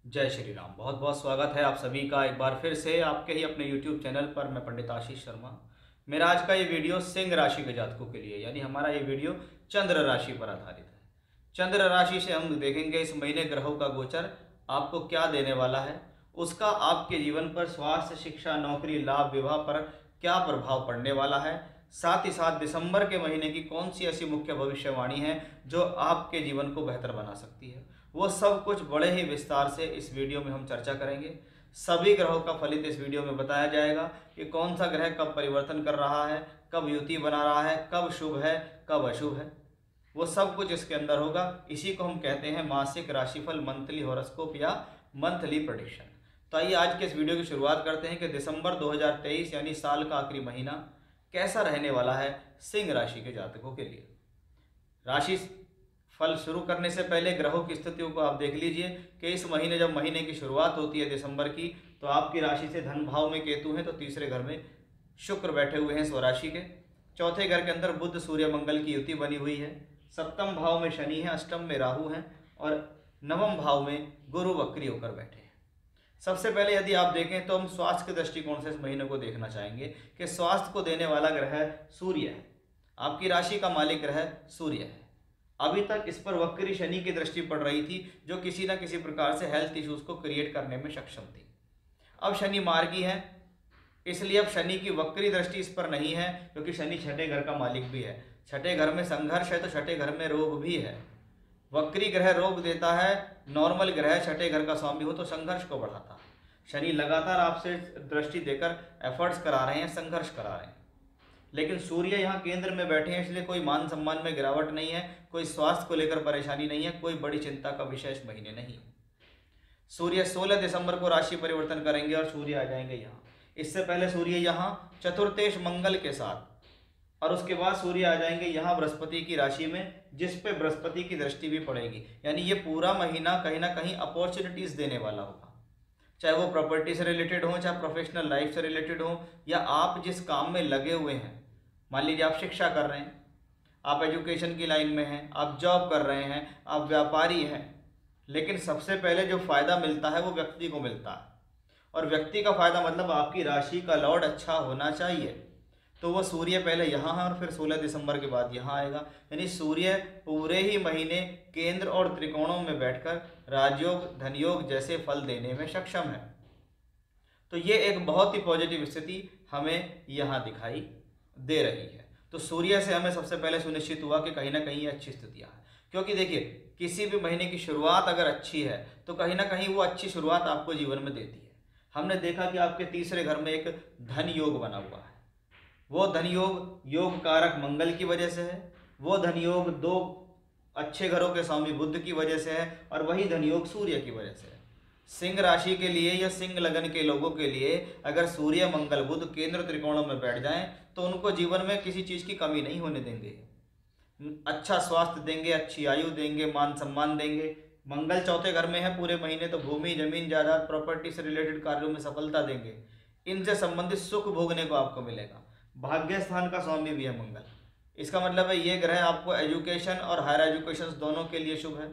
जय श्री राम। बहुत बहुत स्वागत है आप सभी का एक बार फिर से आपके ही अपने YouTube चैनल पर। मैं पंडित आशीष शर्मा। मेरा आज का ये वीडियो सिंह राशि के जातकों के लिए, यानी हमारा ये वीडियो चंद्र राशि पर आधारित है। चंद्र राशि से हम देखेंगे इस महीने ग्रहों का गोचर आपको क्या देने वाला है, उसका आपके जीवन पर स्वास्थ्य, शिक्षा, नौकरी, लाभ, विवाह पर क्या प्रभाव पड़ने वाला है। साथ ही साथ दिसंबर के महीने की कौन सी ऐसी मुख्य भविष्यवाणी है जो आपके जीवन को बेहतर बना सकती है, वो सब कुछ बड़े ही विस्तार से इस वीडियो में हम चर्चा करेंगे। सभी ग्रहों का फलित इस वीडियो में बताया जाएगा कि कौन सा ग्रह कब परिवर्तन कर रहा है, कब युति बना रहा है, कब शुभ है, कब अशुभ है, वो सब कुछ इसके अंदर होगा। इसी को हम कहते हैं मासिक राशिफल, मंथली हॉरोस्कोप या मंथली प्रेडिक्शन। तो आइए आज के इस वीडियो की शुरुआत करते हैं कि दिसंबर 2023 यानी साल का आखिरी महीना कैसा रहने वाला है सिंह राशि के जातकों के लिए। राशि फल शुरू करने से पहले ग्रहों की स्थितियों को आप देख लीजिए कि इस महीने जब महीने की शुरुआत होती है दिसंबर की, तो आपकी राशि से धन भाव में केतु है, तो तीसरे घर में शुक्र बैठे हुए हैं स्वराशि के। चौथे घर के अंदर बुध सूर्य मंगल की युति बनी हुई है। सप्तम भाव में शनि है, अष्टम में राहु है और नवम भाव में गुरु वक्री होकर बैठे हैं। सबसे पहले यदि आप देखें तो हम स्वास्थ्य के दृष्टिकोण से इस महीने को देखना चाहेंगे कि स्वास्थ्य को देने वाला ग्रह सूर्य है। आपकी राशि का मालिक ग्रह सूर्य है। अभी तक इस पर वक्री शनि की दृष्टि पड़ रही थी, जो किसी न किसी प्रकार से हेल्थ इश्यूज को क्रिएट करने में सक्षम थी। अब शनि मार्गी है, इसलिए अब शनि की वक्री दृष्टि इस पर नहीं है, क्योंकि शनि छठे घर का मालिक भी है। छठे घर में संघर्ष है तो छठे घर में रोग भी है। वक्री ग्रह रोग देता है, नॉर्मल ग्रह छठे घर का स्वामी हो तो संघर्ष को बढ़ाता है। शनि लगातार आपसे दृष्टि देकर एफर्ट्स करा रहे हैं, संघर्ष करा रहे हैं। लेकिन सूर्य यहाँ केंद्र में बैठे हैं, इसलिए कोई मान सम्मान में गिरावट नहीं है, कोई स्वास्थ्य को लेकर परेशानी नहीं है, कोई बड़ी चिंता का विषय इस महीने नहीं। सूर्य 16 दिसंबर को राशि परिवर्तन करेंगे और सूर्य आ जाएंगे यहाँ। इससे पहले सूर्य यहाँ चतुर्थेश मंगल के साथ, और उसके बाद सूर्य आ जाएंगे यहाँ बृहस्पति की राशि में, जिस पे बृहस्पति की दृष्टि भी पड़ेगी। यानी ये पूरा महीना कहीं ना कहीं अपॉर्चुनिटीज देने वाला होगा, चाहे वो प्रॉपर्टी से रिलेटेड हो, चाहे प्रोफेशनल लाइफ से रिलेटेड हो, या आप जिस काम में लगे हुए हैं। मान लीजिए आप शिक्षा कर रहे हैं, आप एजुकेशन की लाइन में हैं, आप जॉब कर रहे हैं, आप व्यापारी हैं, लेकिन सबसे पहले जो फायदा मिलता है वो व्यक्ति को मिलता है। और व्यक्ति का फायदा मतलब आपकी राशि का लॉर्ड अच्छा होना चाहिए। तो वो सूर्य पहले यहाँ है और फिर 16 दिसंबर के बाद यहाँ आएगा। यानी सूर्य पूरे ही महीने केंद्र और त्रिकोणों में बैठकर राजयोग, धनयोग जैसे फल देने में सक्षम है। तो ये एक बहुत ही पॉजिटिव स्थिति हमें यहाँ दिखाई दे रही है। तो सूर्य से हमें सबसे पहले सुनिश्चित हुआ कि कहीं ना कहीं ये अच्छी स्थितियाँ हैं। क्योंकि देखिए, किसी भी महीने की शुरुआत अगर अच्छी है तो कहीं ना कहीं वो अच्छी शुरुआत आपको जीवन में देती है। हमने देखा कि आपके तीसरे घर में एक धन योग बना हुआ है। वो धन योग योग कारक मंगल की वजह से है, वो धन योग दो अच्छे घरों के स्वामी बुध की वजह से है, और वही धन योग सूर्य की वजह से है। सिंह राशि के लिए या सिंह लगन के लोगों के लिए अगर सूर्य मंगल बुध केंद्र त्रिकोणों में बैठ जाएं तो उनको जीवन में किसी चीज की कमी नहीं होने देंगे। अच्छा स्वास्थ्य देंगे, अच्छी आयु देंगे, मान सम्मान देंगे। मंगल चौथे घर में है पूरे महीने, तो भूमि, जमीन, जायदाद, प्रॉपर्टी से रिलेटेड कार्यों में सफलता देंगे। इनसे संबंधित सुख भोगने को आपको मिलेगा। भाग्य स्थान का स्वामी भी है मंगल। इसका मतलब है ये ग्रह आपको एजुकेशन और हायर एजुकेशन दोनों के लिए शुभ है।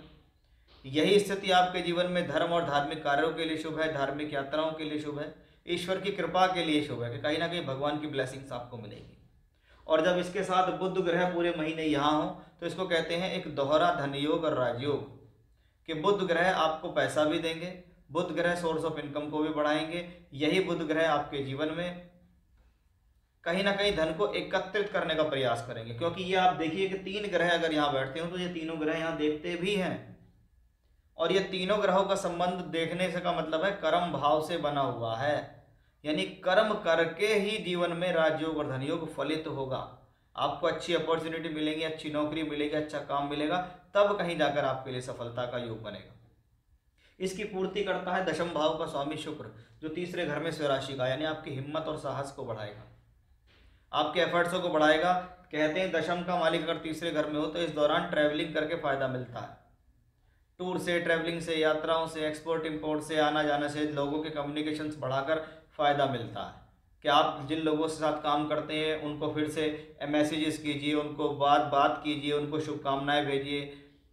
यही स्थिति आपके जीवन में धर्म और धार्मिक कार्यों के लिए शुभ है, धार्मिक यात्राओं के लिए शुभ है, ईश्वर की कृपा के लिए शुभ है कि कहीं ना कहीं भगवान की ब्लेसिंग्स आपको मिलेगी। और जब इसके साथ बुध ग्रह पूरे महीने यहाँ हो तो इसको कहते हैं एक दोहरा धनयोग और राजयोग, कि बुध ग्रह आपको पैसा भी देंगे, बुध ग्रह सोर्स ऑफ इनकम को भी बढ़ाएंगे। यही बुध ग्रह आपके जीवन में कहीं ना कहीं धन को एकत्रित करने का प्रयास करेंगे। क्योंकि ये आप देखिए कि 3 ग्रह अगर यहाँ बैठते हो तो ये तीनों ग्रह यहाँ देखते भी हैं, और ये तीनों ग्रहों का संबंध देखने से का मतलब है कर्म भाव से बना हुआ है। यानी कर्म करके ही जीवन में राजयोग और धनयोग फलित होगा। आपको अच्छी अपॉर्चुनिटी मिलेगी, अच्छी नौकरी मिलेगी, अच्छा काम मिलेगा, तब कहीं जाकर आपके लिए सफलता का योग बनेगा। इसकी पूर्ति करता है दशम भाव का स्वामी शुक्र, जो तीसरे घर में स्वराशि का, यानी आपकी हिम्मत और साहस को बढ़ाएगा, आपके एफर्ट्सों को बढ़ाएगा। कहते हैं दशम का मालिक अगर तीसरे घर में हो तो इस दौरान ट्रैवलिंग करके फायदा मिलता है। टूर से, ट्रैवलिंग से, यात्राओं से, एक्सपोर्ट इंपोर्ट से, आना जाने से, लोगों के कम्युनिकेशंस बढ़ाकर फ़ायदा मिलता है। कि आप जिन लोगों के साथ काम करते हैं उनको फिर से मैसेजेस कीजिए, उनको बात कीजिए, उनको शुभकामनाएं भेजिए।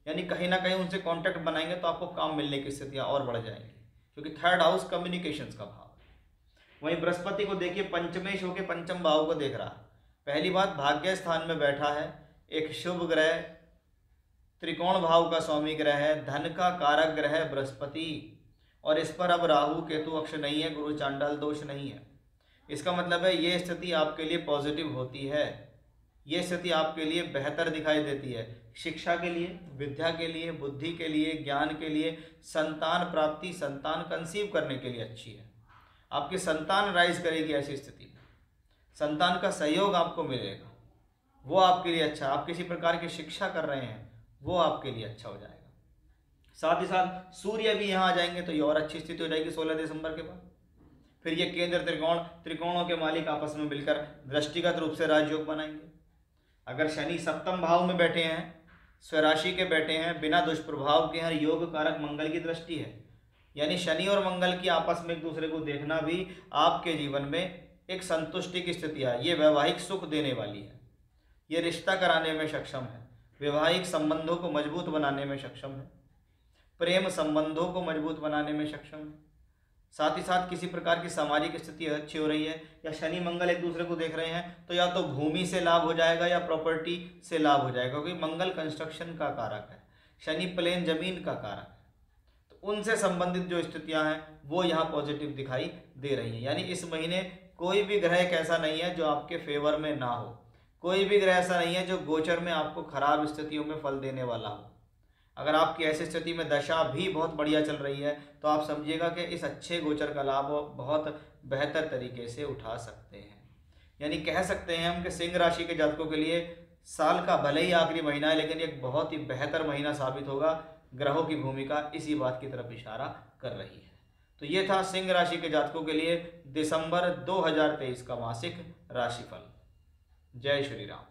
यानी कहीं ना कहीं उनसे कांटेक्ट बनाएंगे तो आपको काम मिलने की स्थितियाँ और बढ़ जाएंगी। क्योंकि थर्ड हाउस कम्युनिकेशंस का भाव है। वहीं बृहस्पति को देखिए पंचमेश होकर पंचम भाव को देख रहा है। पहली बात, भाग्य स्थान में बैठा है, एक शुभ ग्रह, त्रिकोण भाव का स्वामी ग्रह है, धन का कारक ग्रह है बृहस्पति, और इस पर अब राहु केतु अक्ष नहीं है, गुरु चांडाल दोष नहीं है। इसका मतलब है ये स्थिति आपके लिए पॉजिटिव होती है, ये स्थिति आपके लिए बेहतर दिखाई देती है। शिक्षा के लिए, विद्या के लिए, बुद्धि के लिए, ज्ञान के लिए, संतान प्राप्ति, संतान कंसीव करने के लिए अच्छी है। आपकी संतान राइज करेगी ऐसी स्थिति में, संतान का सहयोग आपको मिलेगा, वो आपके लिए अच्छा। आप किसी प्रकार की शिक्षा कर रहे हैं, वो आपके लिए अच्छा हो जाएगा। साथ ही साथ सूर्य भी यहाँ आ जाएंगे तो ये और अच्छी स्थिति हो जाएगी 16 दिसंबर के बाद। फिर ये केंद्र त्रिकोणों के मालिक आपस में मिलकर दृष्टिगत रूप से राजयोग बनाएंगे। अगर शनि सप्तम भाव में बैठे हैं, स्वराशि के बैठे हैं, बिना दुष्प्रभाव के हैं, योग कारक मंगल की दृष्टि है, यानी शनि और मंगल की आपस में एक दूसरे को देखना भी आपके जीवन में एक संतुष्टि की स्थिति है। ये वैवाहिक सुख देने वाली है, ये रिश्ता कराने में सक्षम है, वैवाहिक संबंधों को मजबूत बनाने में सक्षम है, प्रेम संबंधों को मजबूत बनाने में सक्षम है। साथ ही साथ किसी प्रकार की सामाजिक स्थिति अच्छी हो रही है, या शनि मंगल एक दूसरे को देख रहे हैं तो या तो भूमि से लाभ हो जाएगा या प्रॉपर्टी से लाभ हो जाएगा, क्योंकि मंगल कंस्ट्रक्शन का कारक है, शनि प्लेन जमीन का कारक है। तो उनसे संबंधित जो स्थितियां हैं वो यहाँ पॉजिटिव दिखाई दे रही हैं। यानी इस महीने कोई भी ग्रह एक ऐसा नहीं है जो आपके फेवर में ना हो, कोई भी ग्रह ऐसा नहीं है जो गोचर में आपको खराब स्थितियों में फल देने वाला हो। अगर आपकी ऐसी स्थिति में दशा भी बहुत बढ़िया चल रही है तो आप समझिएगा कि इस अच्छे गोचर का लाभ बहुत बेहतर तरीके से उठा सकते हैं। यानी कह सकते हैं हम कि सिंह राशि के जातकों के लिए साल का भले ही आखिरी महीना है, लेकिन एक बहुत ही बेहतर महीना साबित होगा। ग्रहों की भूमिका इसी बात की तरफ इशारा कर रही है। तो ये था सिंह राशि के जातकों के लिए दिसंबर 2023 का मासिक राशिफल। जय श्री राम।